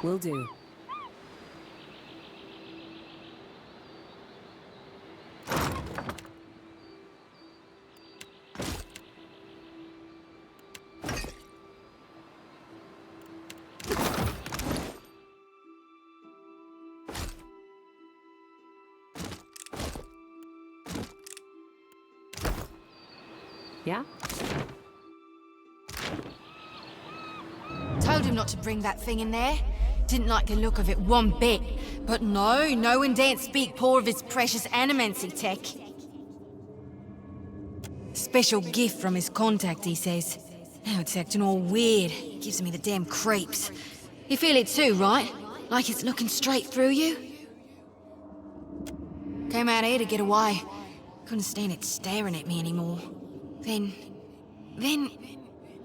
Will do. Yeah? Told him not to bring that thing in there. Didn't like the look of it one bit. But no one daren't speak poor of his precious animancy tech. Special gift from his contact, he says. Now it's acting all weird. Gives me the damn creeps. You feel it too, right? Like it's looking straight through you? Came out here to get away. Couldn't stand it staring at me anymore. Then...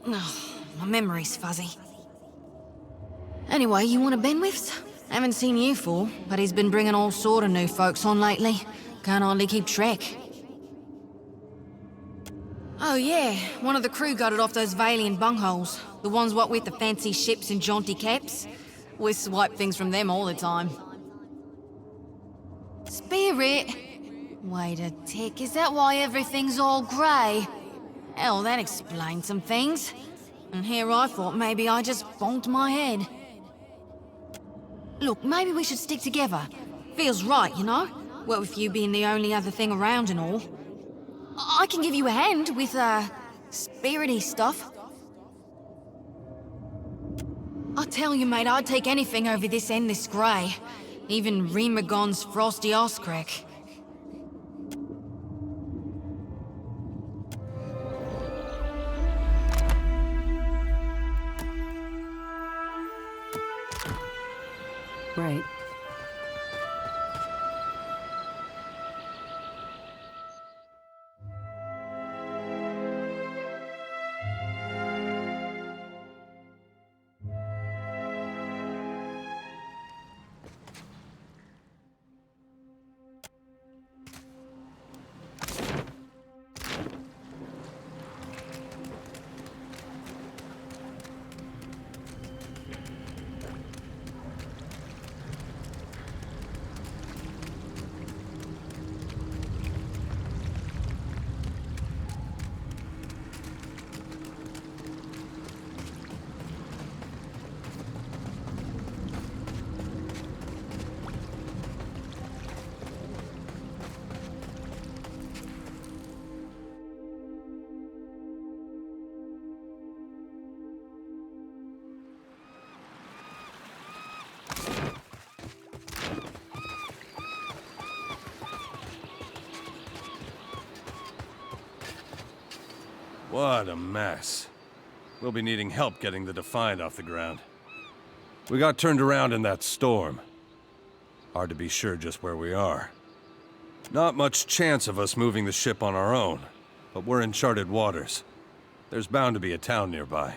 Oh, my memory's fuzzy. Anyway, you want a Benwifts? Haven't seen you for, but he's been bringing all sort of new folks on lately. Can't hardly keep track. Oh yeah, one of the crew got it off those Valian bungholes. The ones what with the fancy ships and jaunty caps. We swipe things from them all the time. Spirit? Wait a tick, is that why everything's all grey? Hell, that explains some things. And here I thought maybe I just bonked my head. Look, maybe we should stick together. Feels right, you know? What with you being the only other thing around and all. I can give you a hand with, spirity stuff. I tell you, mate, I'd take anything over this endless grey. Even Remagon's frosty arse crack. Right. What a mess. We'll be needing help getting the Defiant off the ground. We got turned around in that storm. Hard to be sure just where we are. Not much chance of us moving the ship on our own, but we're in charted waters. There's bound to be a town nearby.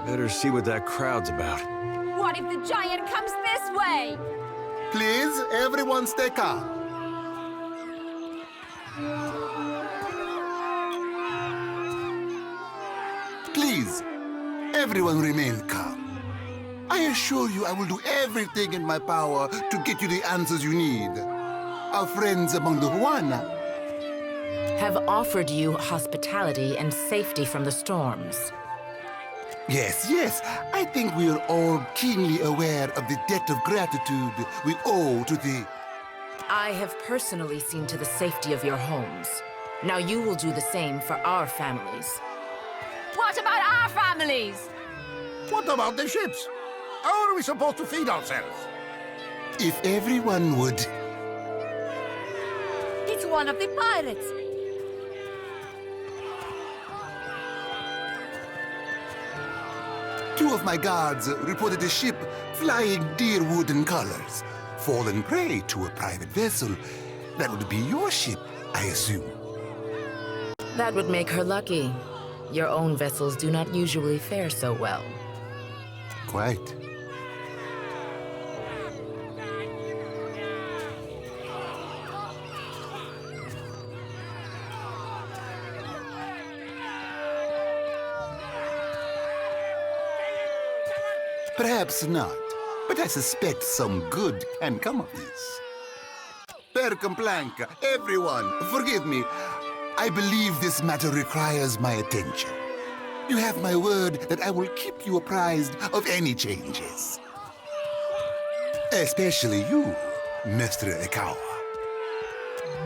Better see what that crowd's about. What if the giant comes this way? Please, everyone stay calm. Please, everyone remain calm. I assure you I will do everything in my power to get you the answers you need. Our friends among the Huana have offered you hospitality and safety from the storms. Yes, I think we are all keenly aware of the debt of gratitude we owe to the... I have personally seen to the safety of your homes. Now you will do the same for our families. What about our families? What about the ships? How are we supposed to feed ourselves? If everyone would... It's one of the pirates. Two of my guards reported a ship flying deer wooden colors, fallen prey to a private vessel. That would be your ship, I assume. That would make her lucky. Your own vessels do not usually fare so well. Quite. Perhaps not, but I suspect some good can come of this. Per complanca, everyone, forgive me. I believe this matter requires my attention. You have my word that I will keep you apprised of any changes. Especially you, Mestre Ekawa.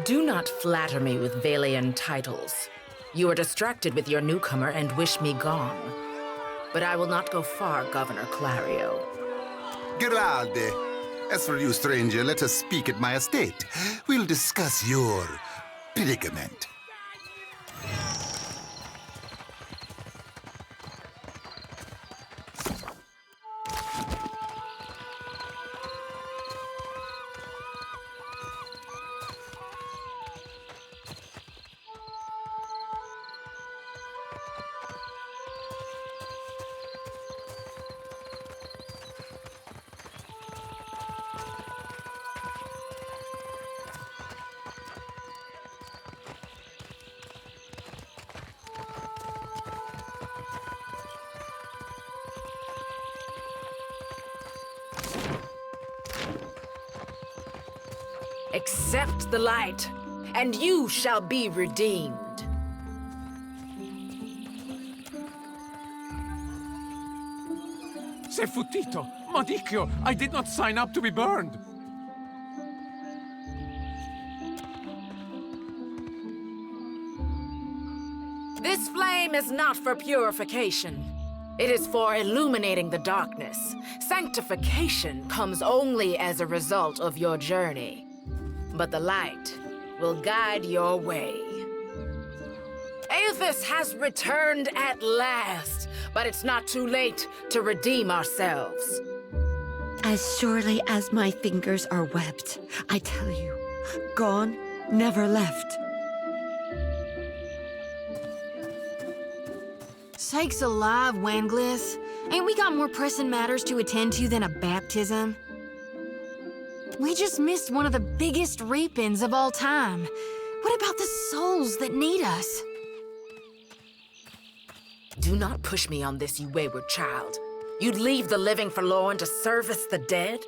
Do not flatter me with Valian titles. You are distracted with your newcomer and wish me gone. But I will not go far, Governor Clario. Geralde, as for you, stranger, let us speak at my estate. We'll discuss your predicament. Accept the light, and you shall be redeemed. Sei futtito! Madicchio! I did not sign up to be burned! This flame is not for purification. It is for illuminating the darkness. Sanctification comes only as a result of your journey. But the light will guide your way. Eota's has returned at last, but it's not too late to redeem ourselves. As surely as my fingers are webbed, I tell you, gone, never left. Sakes alive, Wanglith. Ain't we got more pressing matters to attend to than a baptism? We just missed one of the biggest reapings of all time. What about the souls that need us? Do not push me on this, you wayward child. You'd leave the living forlorn to service the dead?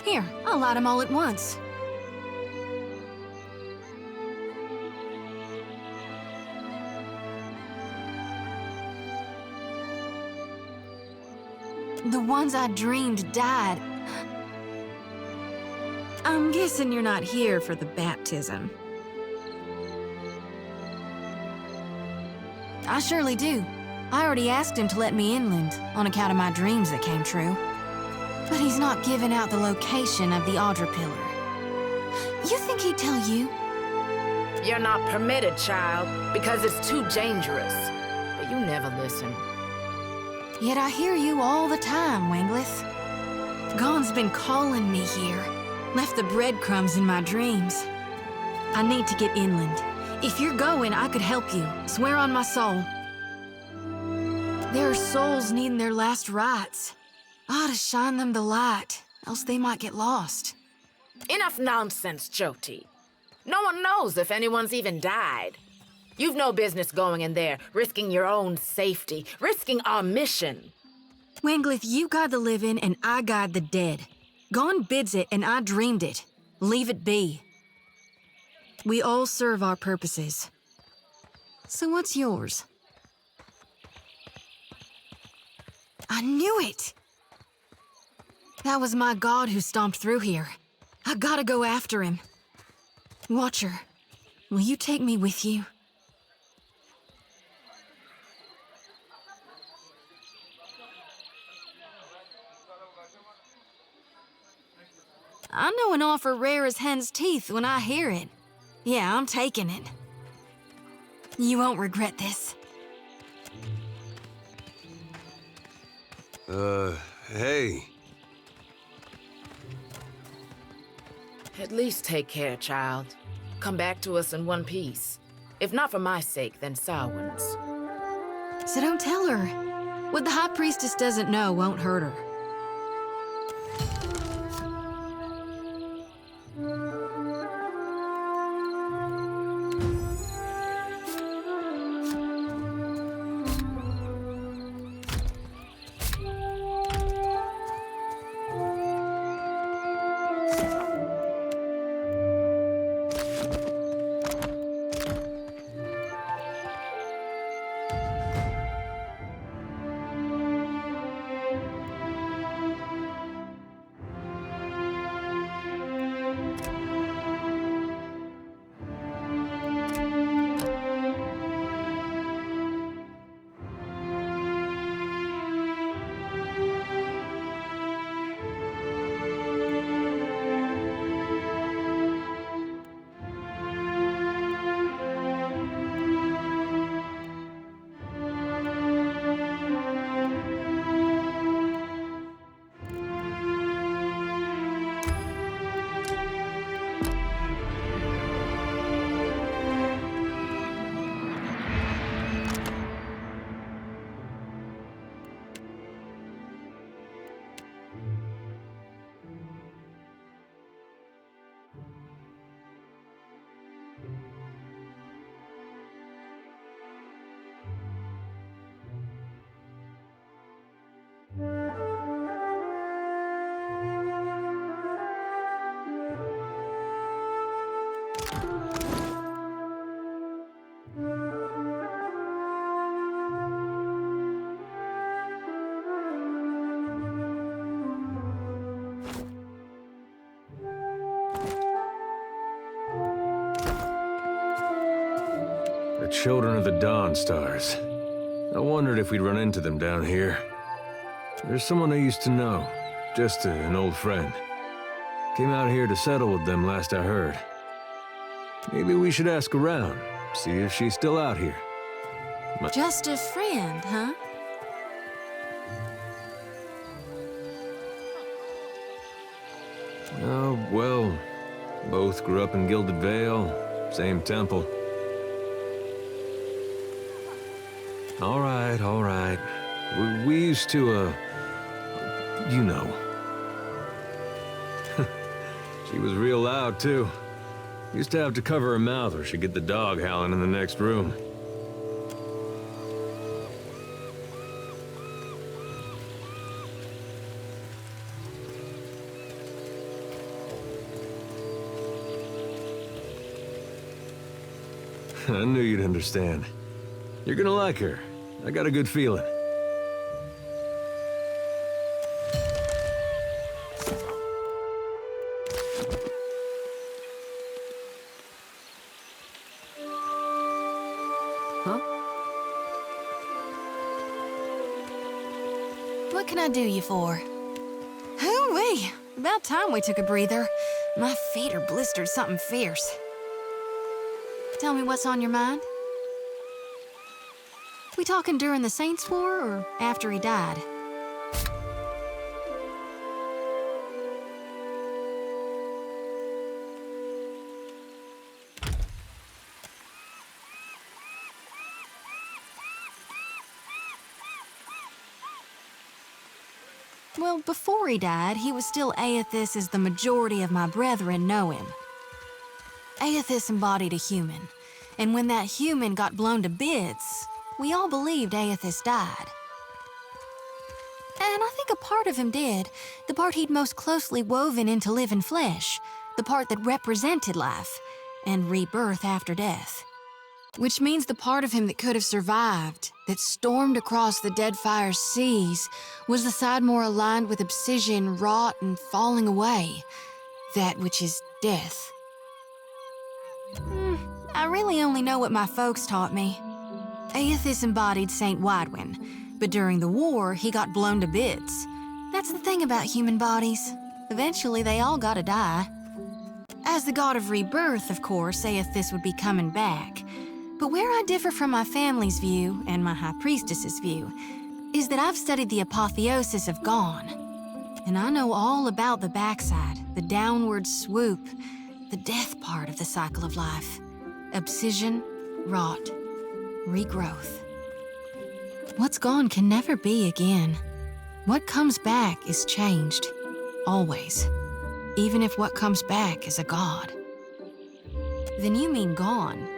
Here, I'll light them all at once. The ones I dreamed died. I'm guessing you're not here for the baptism. I surely do. I already asked him to let me inland on account of my dreams that came true. But he's not giving out the location of the Audra Pillar. You think he'd tell you? You're not permitted, child, because it's too dangerous. But you never listen. Yet I hear you all the time, Wanglith. Gon's been calling me here. Left the breadcrumbs in my dreams. I need to get inland. If you're going, I could help you. Swear on my soul. There are souls needing their last rites. I ought to shine them the light, else they might get lost. Enough nonsense, Jyoti. No one knows if anyone's even died. You've no business going in there, risking your own safety, risking our mission. Wanglith, you guide the living and I guide the dead. Gon bids it and I dreamed it. Leave it be. We all serve our purposes. So what's yours? I knew it! That was my god who stomped through here. I gotta go after him. Watcher, will you take me with you? I know an offer rare as hen's teeth when I hear it. Yeah, I'm taking it. You won't regret this. Hey. At least take care, child. Come back to us in one piece. If not for my sake, then Samhain's. So don't tell her. What the High Priestess doesn't know won't hurt her. Children of the Dawn Stars. I wondered if we'd run into them down here. There's someone I used to know, just an old friend. Came out here to settle with them last I heard. Maybe we should ask around, see if she's still out here. Just a friend, huh? Oh, well, both grew up in Gilded Vale, same temple. All right. We used to, you know. She was real loud, too. Used to have to cover her mouth or she'd get the dog howling in the next room. I knew you'd understand. You're gonna like her. I got a good feeling. Huh? What can I do you for? Hoo-wee! About time we took a breather. My feet are blistered something fierce. Tell me what's on your mind? We talking during the Saints' War or after he died? Well, before he died, he was still Aethys as the majority of my brethren know him. Aethys embodied a human, and when that human got blown to bits, we all believed Aethys died. And I think a part of him did, the part he'd most closely woven into living flesh, the part that represented life, and rebirth after death. Which means the part of him that could have survived, that stormed across the Deadfire seas, was the side more aligned with obsidian, rot, and falling away. That which is death. I really only know what my folks taught me. Aethys embodied Saint Widwin, but during the war, he got blown to bits. That's the thing about human bodies. Eventually, they all gotta die. As the god of rebirth, of course, Aethys would be coming back. But where I differ from my family's view and my High Priestess's view is that I've studied the apotheosis of Gone. And I know all about the backside, the downward swoop, the death part of the cycle of life. Abscission, rot, regrowth. What's gone can never be again. What comes back is changed, always. Even if what comes back is a god. Then you mean gone?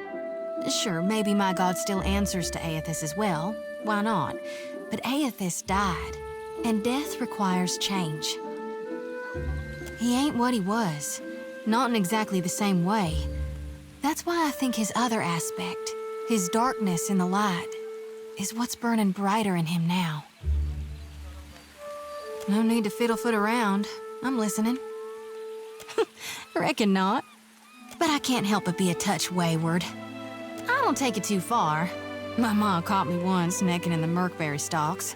Sure, maybe my god still answers to Eothas as well. Why not? But Eothas died, and death requires change. He ain't what he was. Not in exactly the same way. That's why I think his other aspect, his darkness in the light, is what's burning brighter in him now. No need to fiddle-foot around. I'm listening. Reckon not. But I can't help but be a touch wayward. I don't take it too far. My ma caught me once necking in the Merkberry stalks.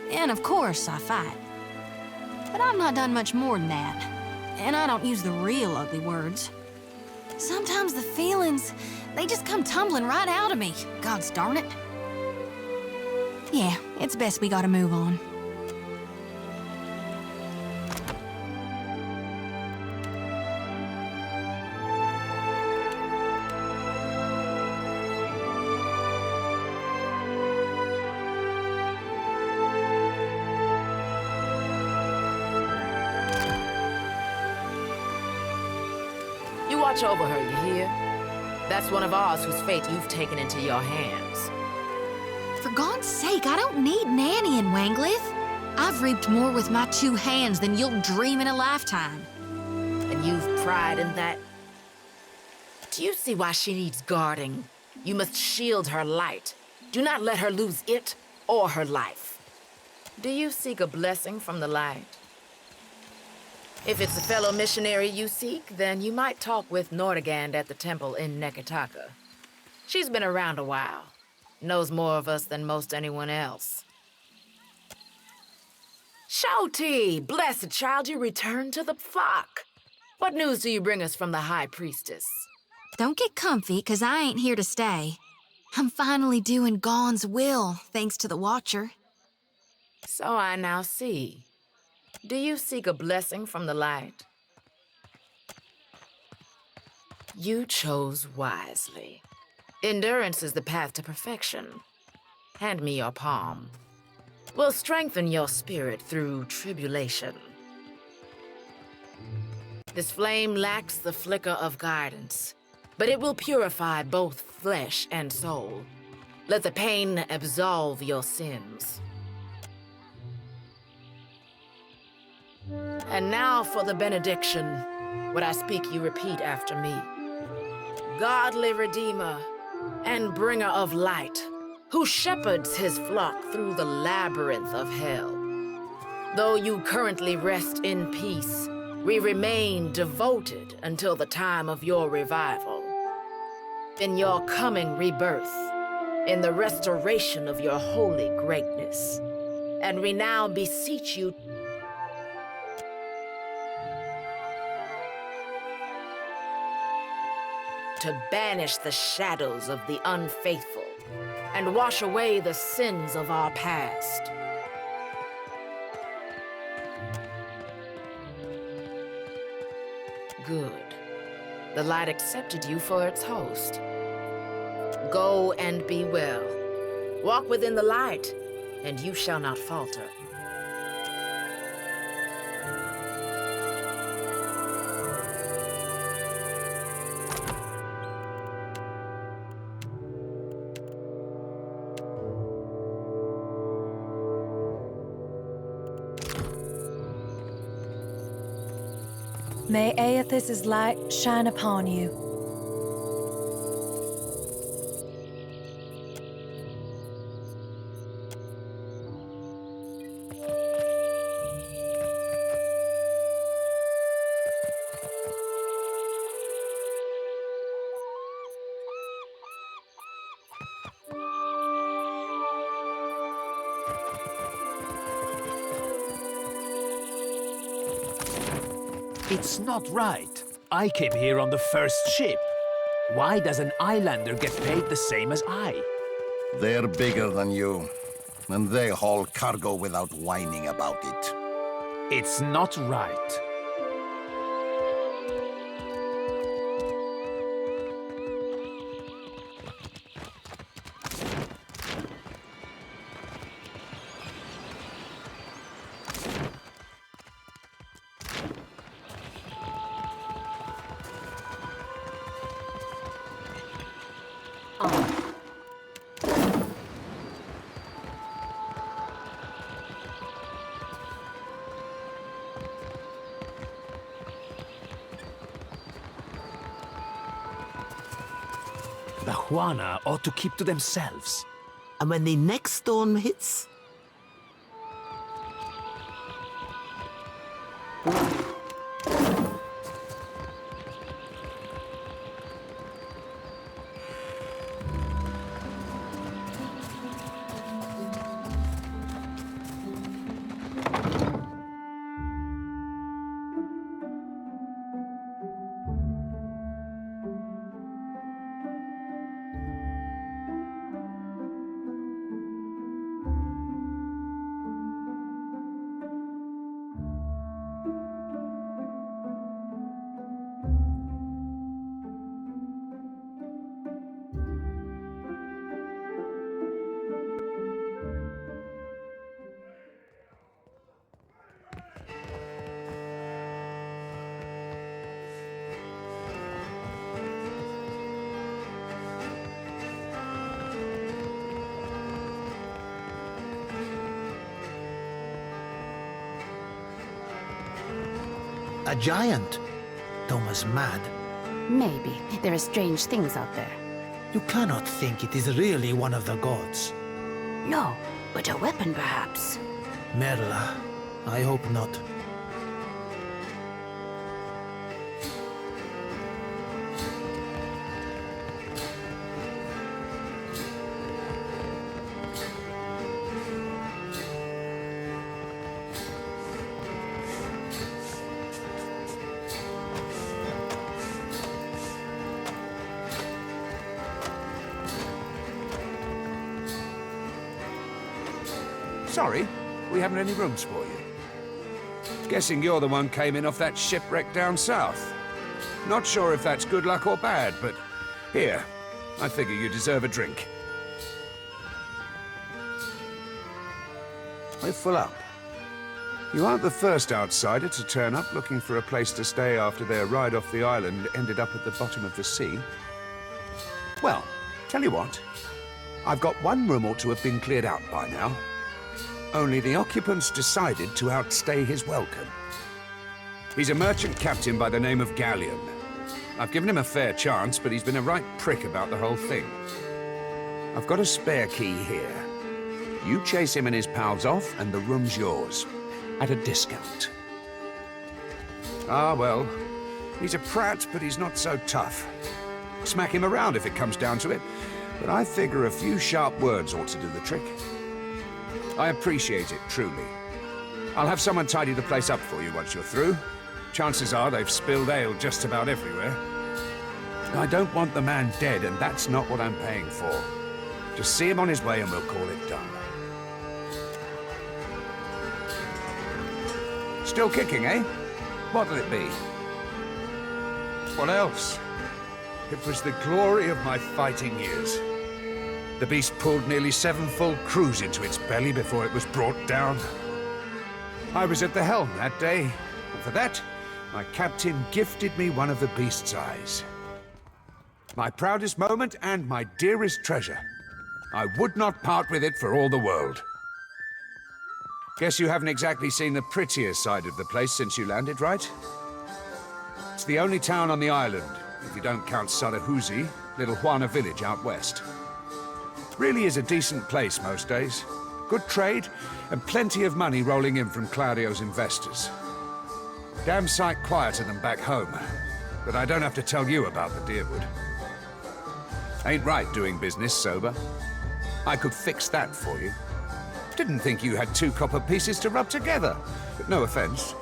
And of course, I fight. But I've not done much more than that. And I don't use the real ugly words. Sometimes the feelings, they just come tumbling right out of me. Gods darn it. Yeah, it's best we gotta move on. Watch over her, you hear? That's one of ours whose fate you've taken into your hands. For God's sake, I don't need nannying, Wanglith. I've reaped more with my 2 hands than you'll dream in a lifetime. And you've pride in that? Do you see why she needs guarding? You must shield her light. Do not let her lose it or her life. Do you seek a blessing from the light? If it's a fellow missionary you seek, then you might talk with Nordegand at the temple in Neketaka. She's been around a while, knows more of us than most anyone else. Shouty, blessed child, you returned to the flock. What news do you bring us from the High Priestess? Don't get comfy, 'cause I ain't here to stay. I'm finally doing Gone's will, thanks to the Watcher. So I now see. Do you seek a blessing from the light? You chose wisely. Endurance is the path to perfection. Hand me your palm. We'll strengthen your spirit through tribulation. This flame lacks the flicker of guidance, but it will purify both flesh and soul. Let the pain absolve your sins. And now for the benediction. What I speak, you repeat after me. Godly Redeemer and bringer of light, who shepherds his flock through the labyrinth of hell. Though you currently rest in peace, we remain devoted until the time of your revival. In your coming rebirth, in the restoration of your holy greatness. And we now beseech you to banish the shadows of the unfaithful and wash away the sins of our past. Good. The light accepted you for its host. Go and be well. Walk within the light, and you shall not falter. May Eothas's light shine upon you. It's not right. I came here on the first ship. Why does an islander get paid the same as I? They're bigger than you, and they haul cargo without whining about it. It's not right. The Juana ought to keep to themselves. And when the next storm hits, A giant? Thomas mad. Maybe. There are strange things out there. You cannot think it is really one of the gods. No, but a weapon perhaps. Merla, I hope not. Sorry, we haven't any rooms for you. Guessing you're the one came in off that shipwreck down south. Not sure if that's good luck or bad, but here, I figure you deserve a drink. We're full up. You aren't the first outsider to turn up looking for a place to stay after their ride off the island ended up at the bottom of the sea. Well, tell you what, I've got one room ought to have been cleared out by now. Only the occupants decided to outstay his welcome. He's a merchant captain by the name of Galleon. I've given him a fair chance, but he's been a right prick about the whole thing. I've got a spare key here. You chase him and his pals off, and the room's yours. At a discount. Ah, well, he's a prat, but he's not so tough. Smack him around if it comes down to it, but I figure a few sharp words ought to do the trick. I appreciate it, truly. I'll have someone tidy the place up for you once you're through. Chances are they've spilled ale just about everywhere. I don't want the man dead, and that's not what I'm paying for. Just see him on his way and we'll call it done. Still kicking, eh? What'll it be? What else? It was the glory of my fighting years. The beast pulled nearly 7 full crews into its belly before it was brought down. I was at the helm that day, and for that, my captain gifted me one of the beast's eyes. My proudest moment and my dearest treasure. I would not part with it for all the world. Guess you haven't exactly seen the prettier side of the place since you landed, right? It's the only town on the island, if you don't count Sarahuzi, little Juana village out west. Really is a decent place most days. Good trade, and plenty of money rolling in from Claudio's investors. Damn sight quieter than back home, but I don't have to tell you about the Deerwood. Ain't right doing business sober. I could fix that for you. Didn't think you had 2 copper pieces to rub together, but no offense.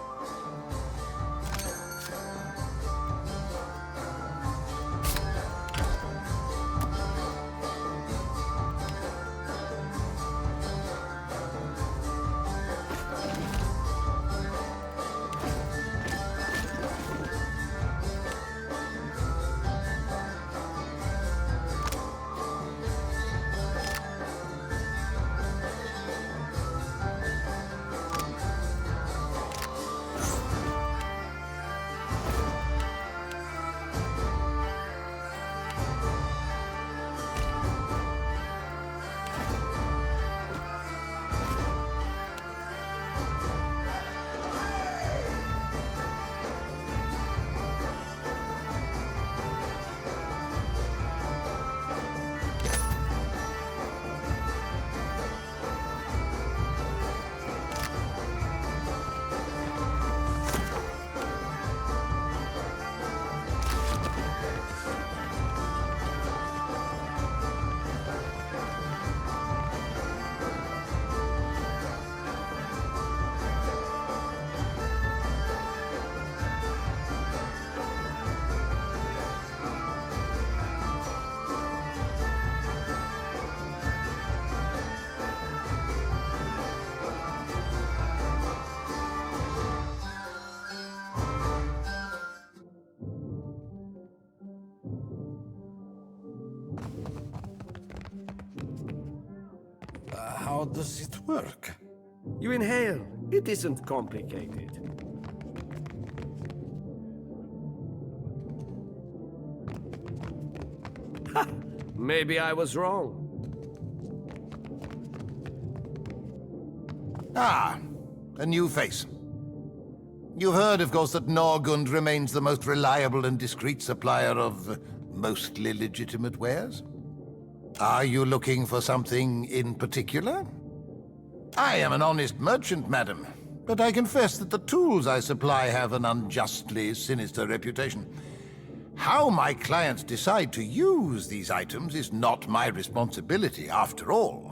How does it work? You inhale. It isn't complicated. Ha! Maybe I was wrong. Ah, a new face. You've heard, of course, that Norgund remains the most reliable and discreet supplier of mostly legitimate wares. Are you looking for something in particular? I am an honest merchant, madam, but I confess that the tools I supply have an unjustly sinister reputation. How my clients decide to use these items is not my responsibility, after all.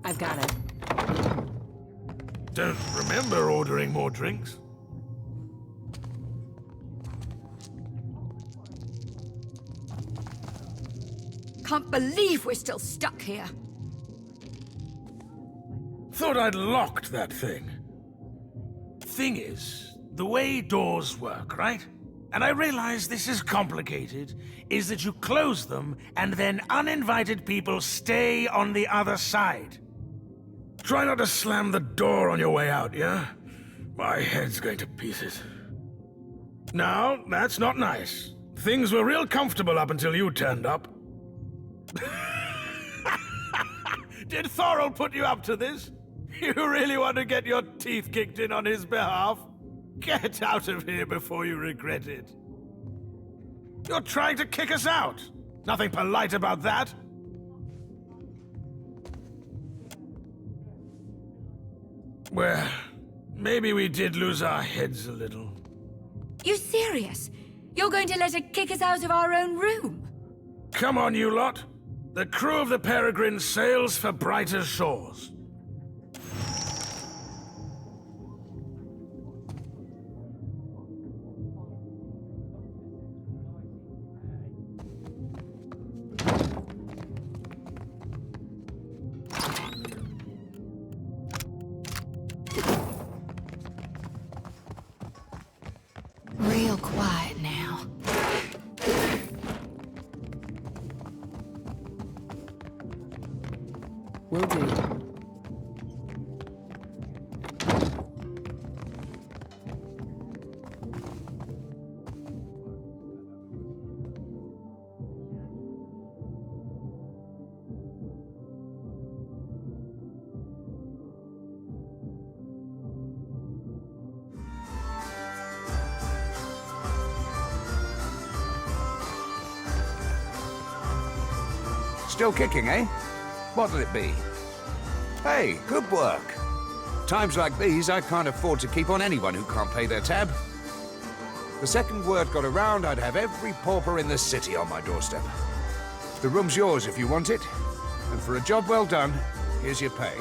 I've got it. Don't remember ordering more drinks. Can't believe we're still stuck here. Thought I'd locked that thing. Thing is, the way doors work, right? And I realize this is complicated, is that you close them and then uninvited people stay on the other side. Try not to slam the door on your way out, yeah? My head's going to pieces. Now, that's not nice. Things were real comfortable up until you turned up. Did Thorol put you up to this? You really want to get your teeth kicked in on his behalf? Get out of here before you regret it. You're trying to kick us out. Nothing polite about that. Well, maybe we did lose our heads a little. You serious? You're going to let her kick us out of our own room? Come on, you lot. The crew of the Peregrine sails for brighter shores. Real quiet now. Will do. Still kicking, eh? What'll it be? Hey, good work. Times like these, I can't afford to keep on anyone who can't pay their tab. The second word got around, I'd have every pauper in the city on my doorstep. The room's yours if you want it, and for a job well done, here's your pay.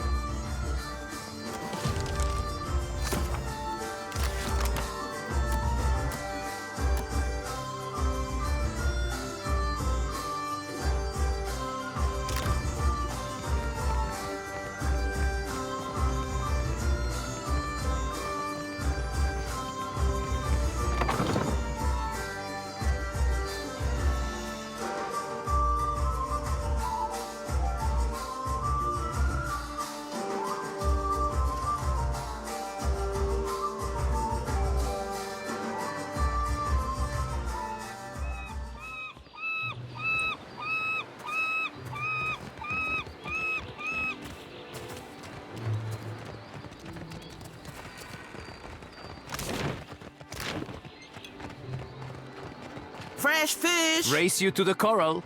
Fresh fish! Race you to the coral.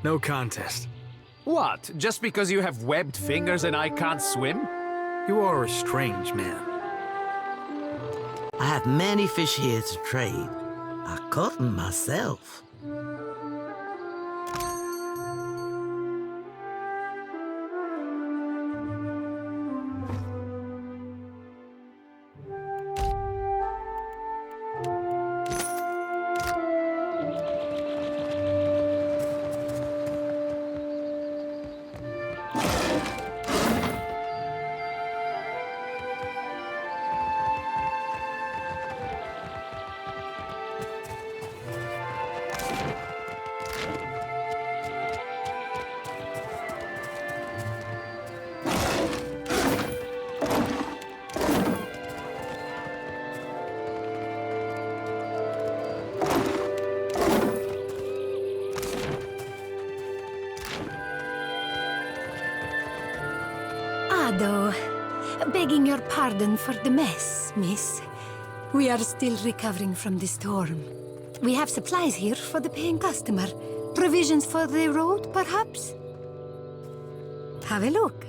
No contest. What? Just because you have webbed fingers and I can't swim? You are a strange man. I have many fish here to trade. I caught them myself. Ado, begging your pardon for the mess, miss. We are still recovering from the storm. We have supplies here for the paying customer. Provisions for the road, perhaps? Have a look.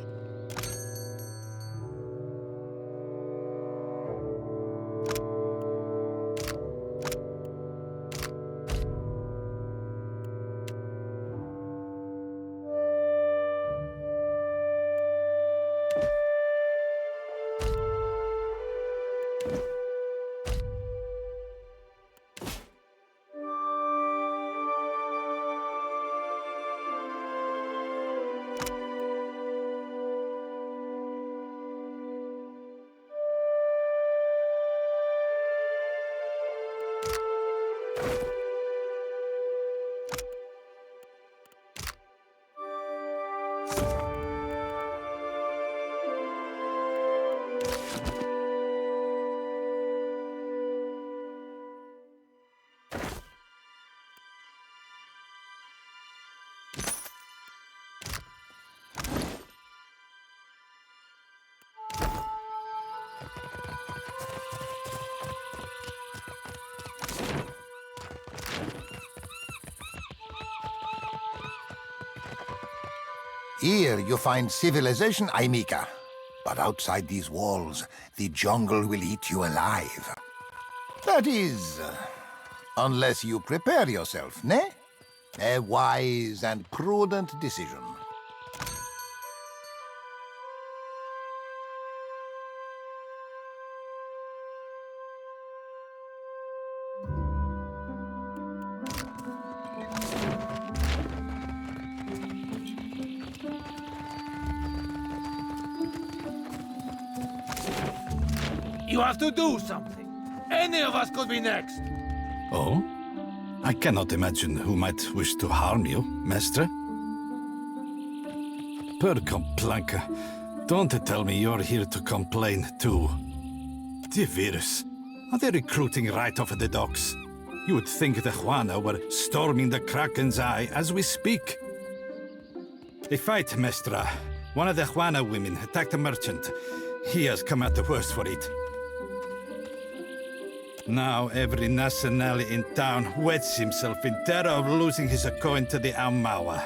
Here you find civilization, Aimika. But outside these walls, the jungle will eat you alive. That is, unless you prepare yourself, ne? A wise and prudent decision. You have to do something. Any of us could be next. Oh? I cannot imagine who might wish to harm you, Mestre. Per complanca, don't tell me you're here to complain too. The virus. Are they recruiting right off the docks? You would think the Juana were storming the Kraken's Eye as we speak. A fight, Mestra. One of the Juana women attacked a merchant. He has come out the worst for it. Now every nationale in town wets himself in terror of losing his coin to the Aumaua.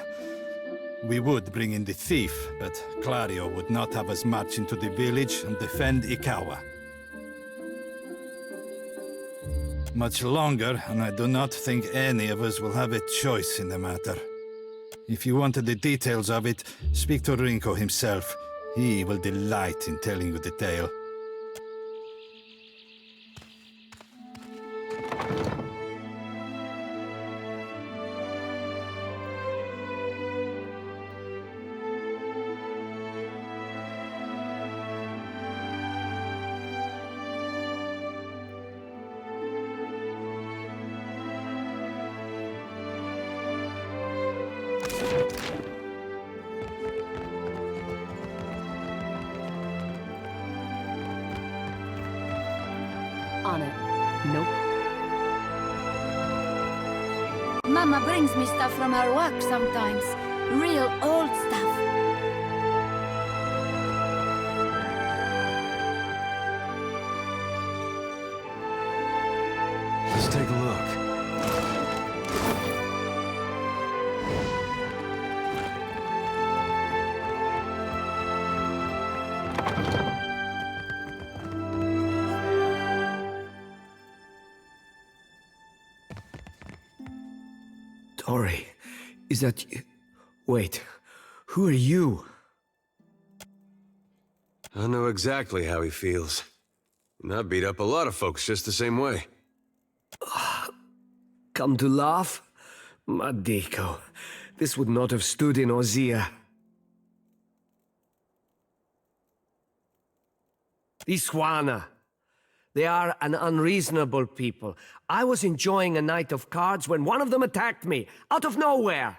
We would bring in the thief, but Clario would not have us march into the village and defend Ikawa. Much longer, and I do not think any of us will have a choice in the matter. If you wanted the details of it, speak to Rinko himself. He will delight in telling you the tale. On it. Nope. Mama brings me stuff from her work sometimes. Real old stuff. Let's take a look. Tori, is that you? Wait, who are you? I know exactly how he feels. And I beat up a lot of folks just the same way. Come to laugh? Madiko, this would not have stood in Ozia. Iswana, They are an unreasonable people. I was enjoying a night of cards when one of them attacked me, out of nowhere.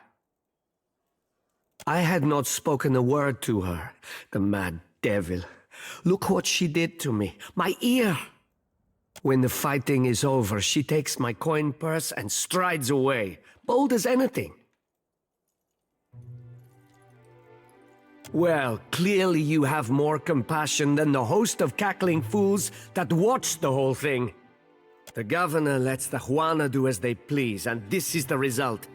I had not spoken a word to her, the mad devil. Look what she did to me, my ear. When the fighting is over, she takes my coin purse and strides away, bold as anything. Well, clearly you have more compassion than the host of cackling fools that watched the whole thing. The governor lets the Juana do as they please, and this is the result.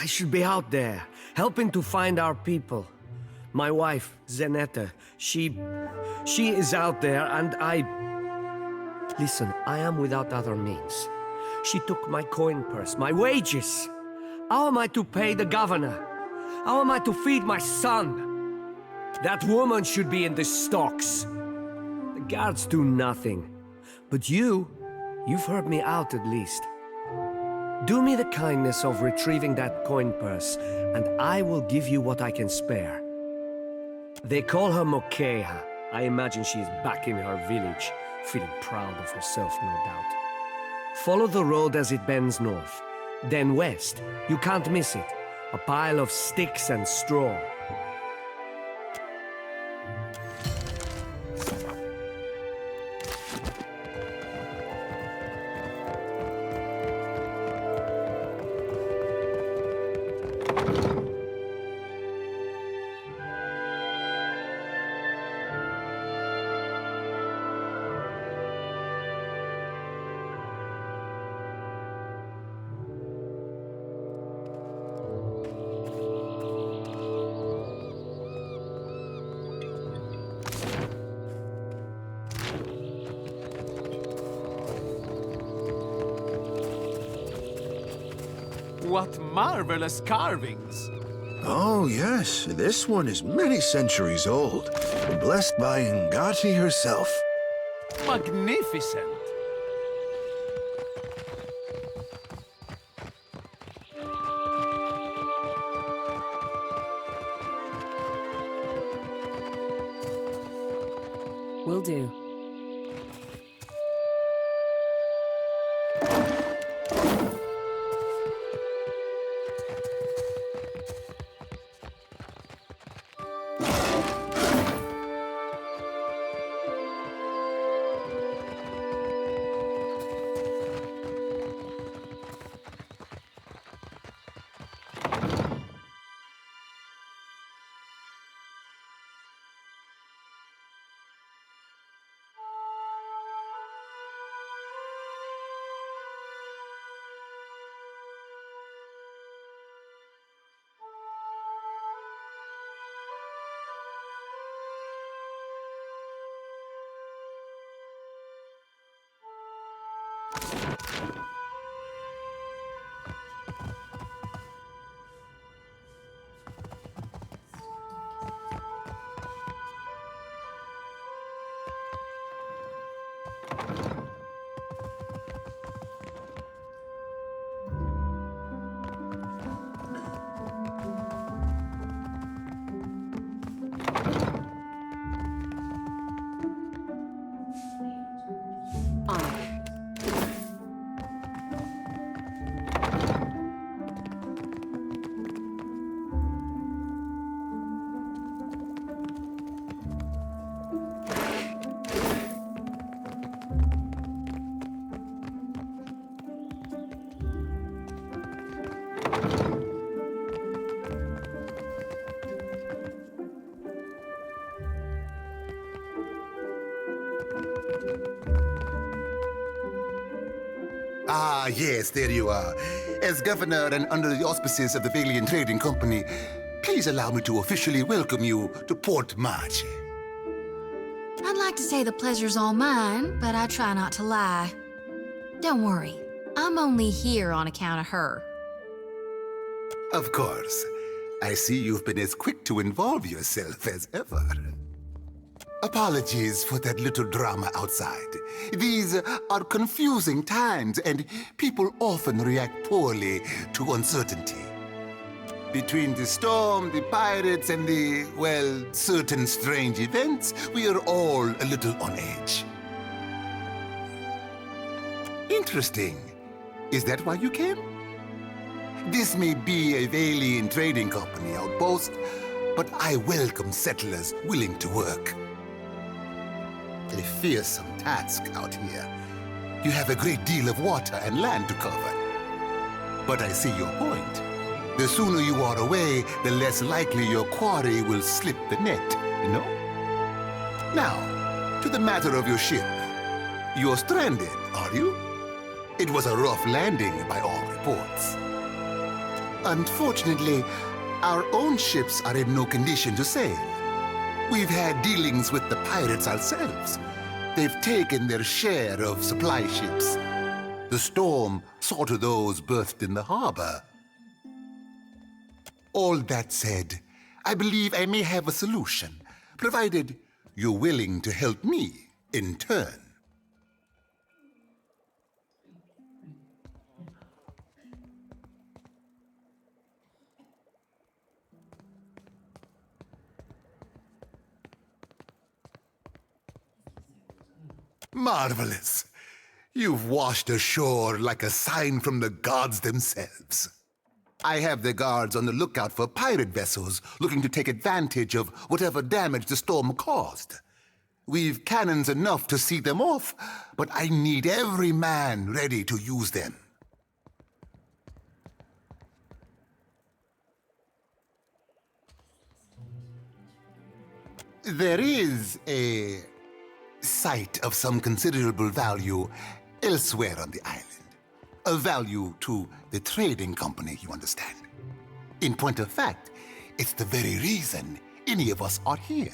I should be out there, helping to find our people. My wife, Zenetta, she is out there, and Listen, I am without other means. She took my coin purse, my wages. How am I to pay the governor? How am I to feed my son? That woman should be in the stocks. The guards do nothing. But you've heard me out at least. Do me the kindness of retrieving that coin purse, and I will give you what I can spare. They call her Mokeha. I imagine she is back in her village, feeling proud of herself, no doubt. Follow the road as it bends north, then west. You can't miss it. A pile of sticks and straw. What marvelous carvings! Oh, yes. This one is many centuries old. Blessed by Ngati herself. Magnificent! Will do. Ah, yes, there you are. As governor and under the auspices of the Valiant Trading Company, please allow me to officially welcome you to Port March. I'd like to say the pleasure's all mine, but I try not to lie. Don't worry, I'm only here on account of her. Of course. I see you've been as quick to involve yourself as ever. Apologies for that little drama outside. These are confusing times, and people often react poorly to uncertainty. Between the storm, the pirates, and the, well, certain strange events, we are all a little on edge. Interesting. Is that why you came? This may be a Valian trading company outpost, but I welcome settlers willing to work. A fearsome task out here. You have a great deal of water and land to cover. But I see your point. The sooner you are away, the less likely your quarry will slip the net, you know? Now, to the matter of your ship. You're stranded, are you? It was a rough landing by all reports. Unfortunately, our own ships are in no condition to sail. We've had dealings with the pirates ourselves. They've taken their share of supply ships. The storm saw to those berthed in the harbor. All that said, I believe I may have a solution, provided you're willing to help me in turn. Marvelous. You've washed ashore like a sign from the gods themselves. I have the guards on the lookout for pirate vessels looking to take advantage of whatever damage the storm caused. We've cannons enough to see them off, but I need every man ready to use them. There is a site of some considerable value elsewhere on the island. A value to the trading company, you understand. In point of fact, it's the very reason any of us are here.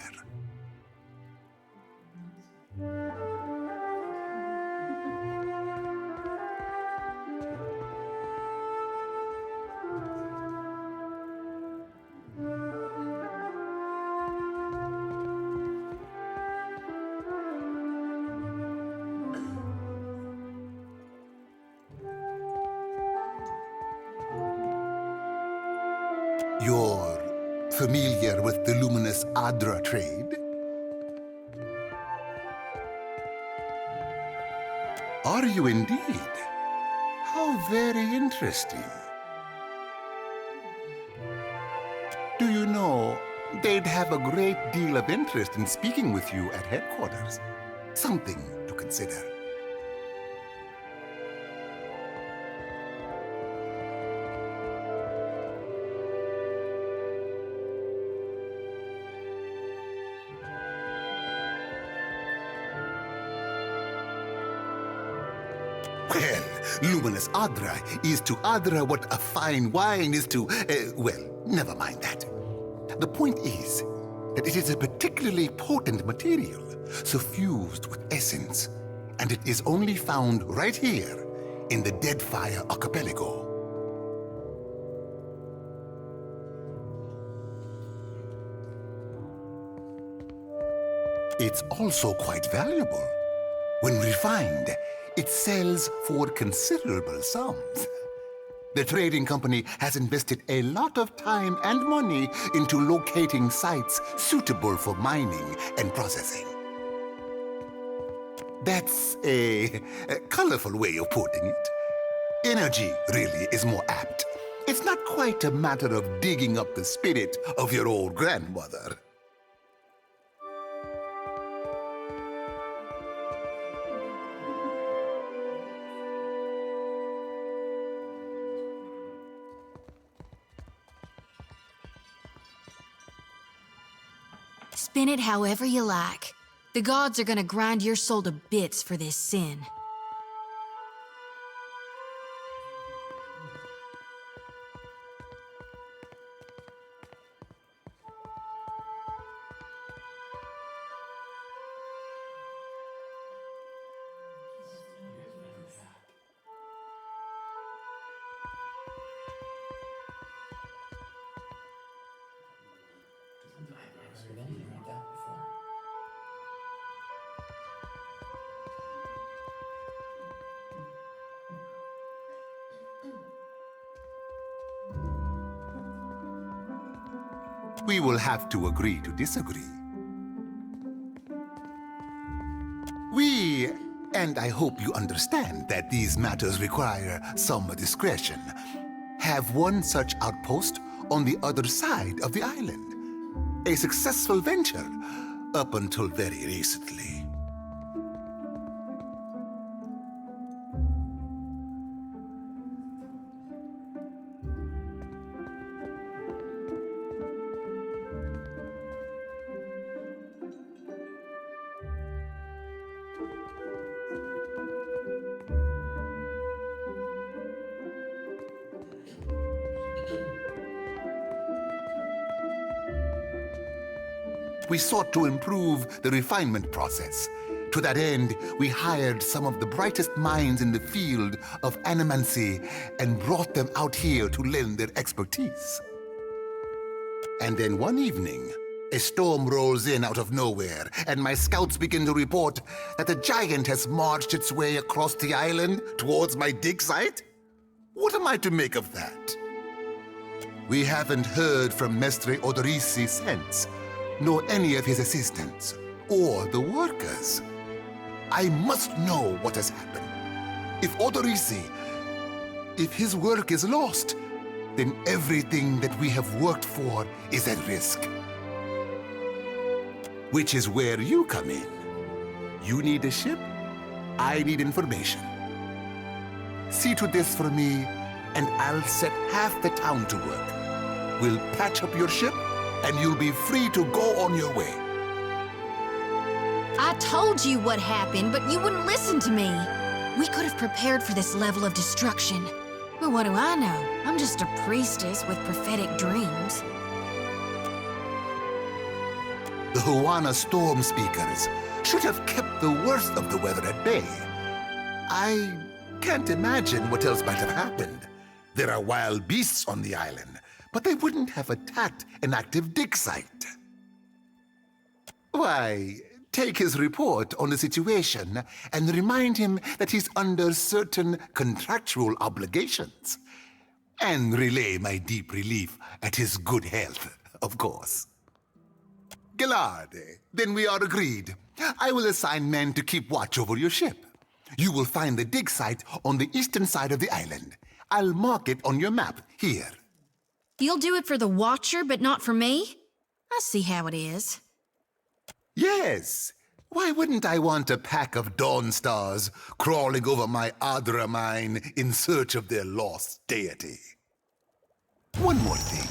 You're familiar with the luminous Adra trade? Are you indeed? How very interesting. Do you know, they'd have a great deal of interest in speaking with you at headquarters. Something to consider. Well, luminous Adra is to Adra what a fine wine is to, well, never mind that. The point is that it is a particularly potent material, suffused with essence, and it is only found right here in the Deadfire Archipelago. It's also quite valuable. When refined, it sells for considerable sums. The trading company has invested a lot of time and money into locating sites suitable for mining and processing. That's a colorful way of putting it. Energy, really, is more apt. It's not quite a matter of digging up the spirit of your old grandmother. Spin it however you like. The gods are gonna grind your soul to bits for this sin. We will have to agree to disagree. We and and I hope you understand that these matters require some discretion, have one such outpost on the other side of the island. A successful venture up until very recently. We sought to improve the refinement process. To that end, we hired some of the brightest minds in the field of animancy and brought them out here to lend their expertise. And then one evening, a storm rolls in out of nowhere, and my scouts begin to report that a giant has marched its way across the island towards my dig site. What am I to make of that? We haven't heard from Mestre Odorisi since, nor any of his assistants, or the workers. I must know what has happened. If Odorisi, if his work is lost, then everything that we have worked for is at risk. Which is where you come in. You need a ship, I need information. See to this for me, and I'll set half the town to work. We'll patch up your ship, and you'll be free to go on your way. I told you what happened, but you wouldn't listen to me. We could have prepared for this level of destruction. But what do I know? I'm just a priestess with prophetic dreams. The Huana storm speakers should have kept the worst of the weather at bay. I can't imagine what else might have happened. There are wild beasts on the island, but they wouldn't have attacked an active dig site. Why, take his report on the situation and remind him that he's under certain contractual obligations. And relay my deep relief at his good health, of course. Gillarde, then we are agreed. I will assign men to keep watch over your ship. You will find the dig site on the eastern side of the island. I'll mark it on your map here. You'll do it for the Watcher, but not for me? I see how it is. Yes. Why wouldn't I want a pack of Dawn Stars crawling over my Adra mine in search of their lost deity? One more thing.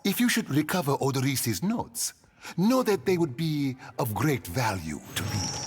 If you should recover Odorisi's notes, know that they would be of great value to me.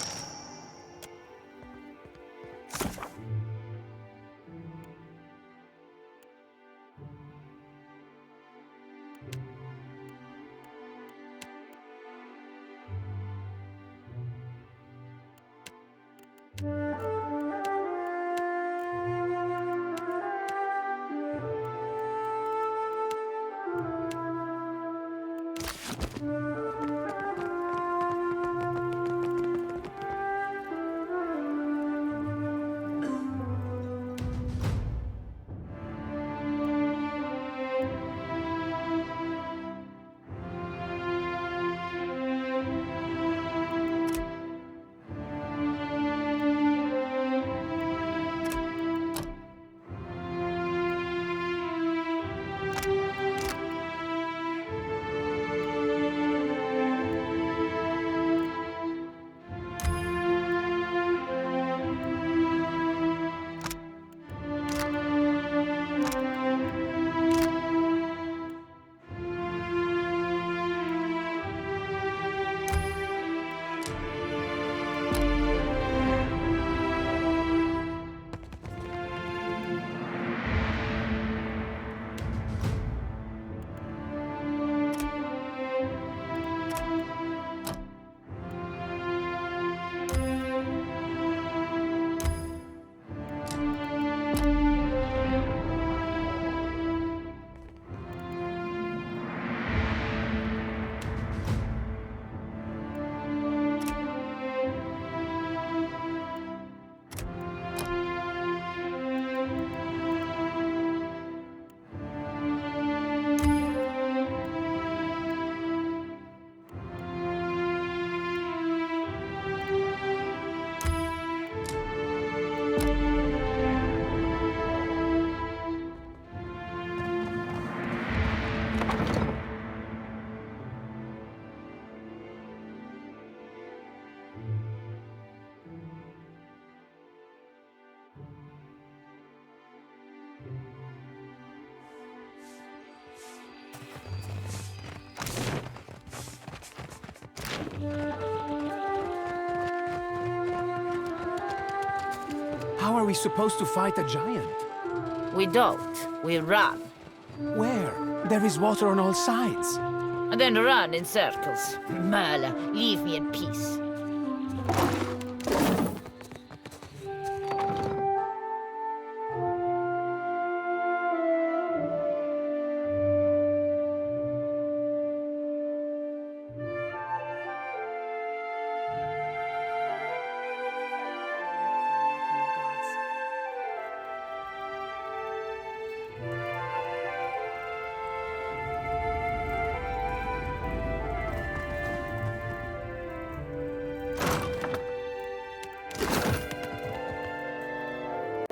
How are we supposed to fight a giant? We don't. We run. Where? There is water on all sides. And then run in circles. Merle, leave me in peace.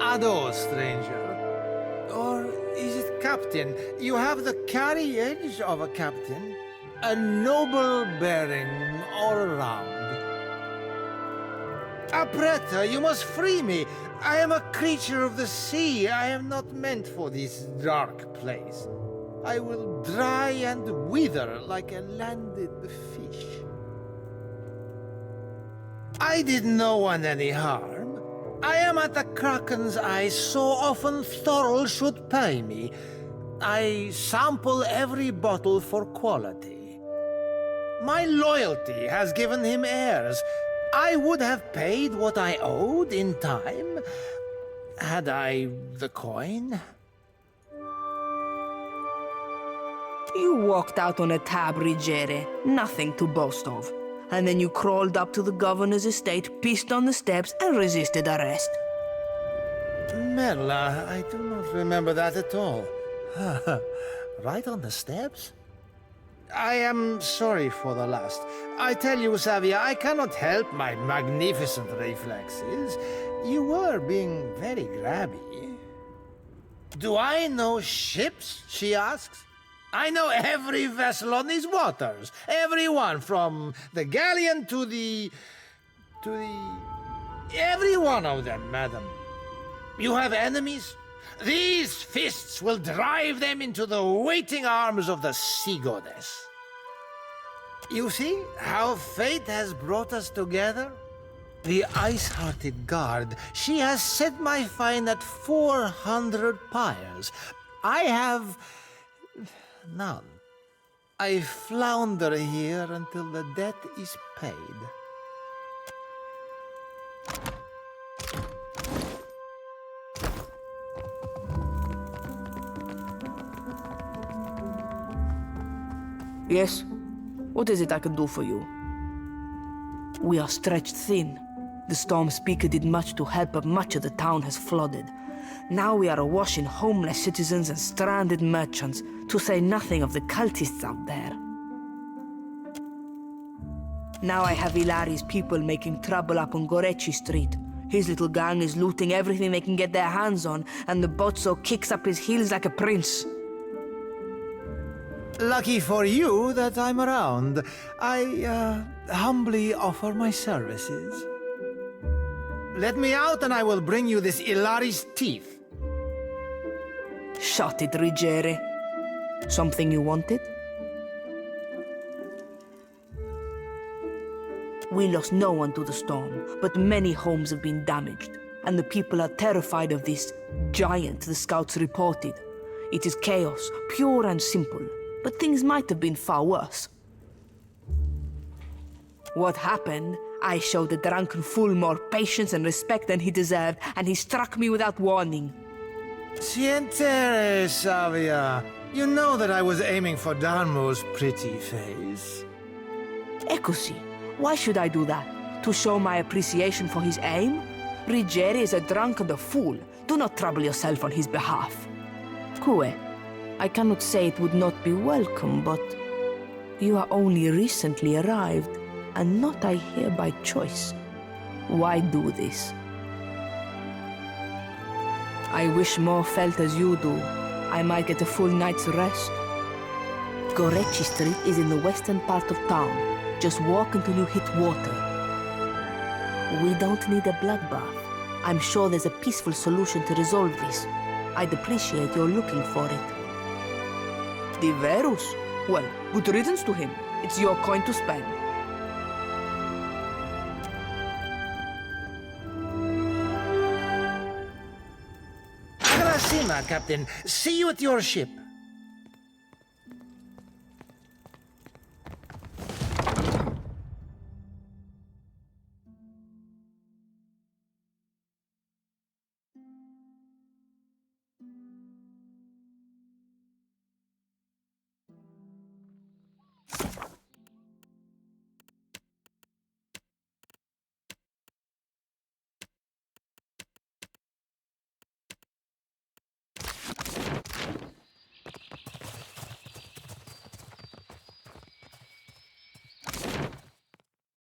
Ado, stranger. Or is it captain? You have the carriage of a captain. A noble bearing all around. Apretta, you must free me. I am a creature of the sea. I am not meant for this dark place. I will dry and wither like a landed fish. I did no one any harm. I am at the Kraken's eyes so often Thorol should pay me. I sample every bottle for quality. My loyalty has given him heirs. I would have paid what I owed in time, had I the coin. You walked out on a tab, Rigere. Nothing to boast of. And then you crawled up to the governor's estate, pissed on the steps, and resisted arrest. Merla, I do not remember that at all. Right on the steps? I am sorry for the last. I tell you, Savia, I cannot help my magnificent reflexes. You were being very grabby. Do I know ships? She asks. I know every vessel on these waters. Every one, from the galleon to the... Every one of them, madam. You have enemies? These fists will drive them into the waiting arms of the sea goddess. You see how fate has brought us together? The ice-hearted guard, she has set my fine at 400 pyres. I have... none. I flounder here until the debt is paid. Yes? What is it I can do for you? We are stretched thin. The storm speaker did much to help, but much of the town has flooded. Now we are awash in homeless citizens and stranded merchants, to say nothing of the cultists out there. Now I have Ilari's people making trouble up on Gorechi Street. His little gang is looting everything they can get their hands on, and the Bozzo kicks up his heels like a prince. Lucky for you that I'm around. I, humbly offer my services. Let me out and I will bring you this Ilari's teeth. Shut it, Rigere. Something you wanted? We lost no one to the storm, but many homes have been damaged, and the people are terrified of this giant the scouts reported. It is chaos, pure and simple, but things might have been far worse. What happened? I showed the drunken fool more patience and respect than he deserved, and he struck me without warning. Sientere, Savia. You know that I was aiming for Darmo's pretty face. Eccoci. Why should I do that? To show my appreciation for his aim? Rigere is a drunk and a fool. Do not trouble yourself on his behalf. Cue, I cannot say it would not be welcome, but you are only recently arrived, and not I here by choice. Why do this? I wish more felt as you do. I might get a full night's rest. Gorechi Street is in the western part of town. Just walk until you hit water. We don't need a bloodbath. I'm sure there's a peaceful solution to resolve this. I'd appreciate your looking for it. Diverus? Well, good riddance to him. It's your coin to spend. Sima, Captain. See you at your ship.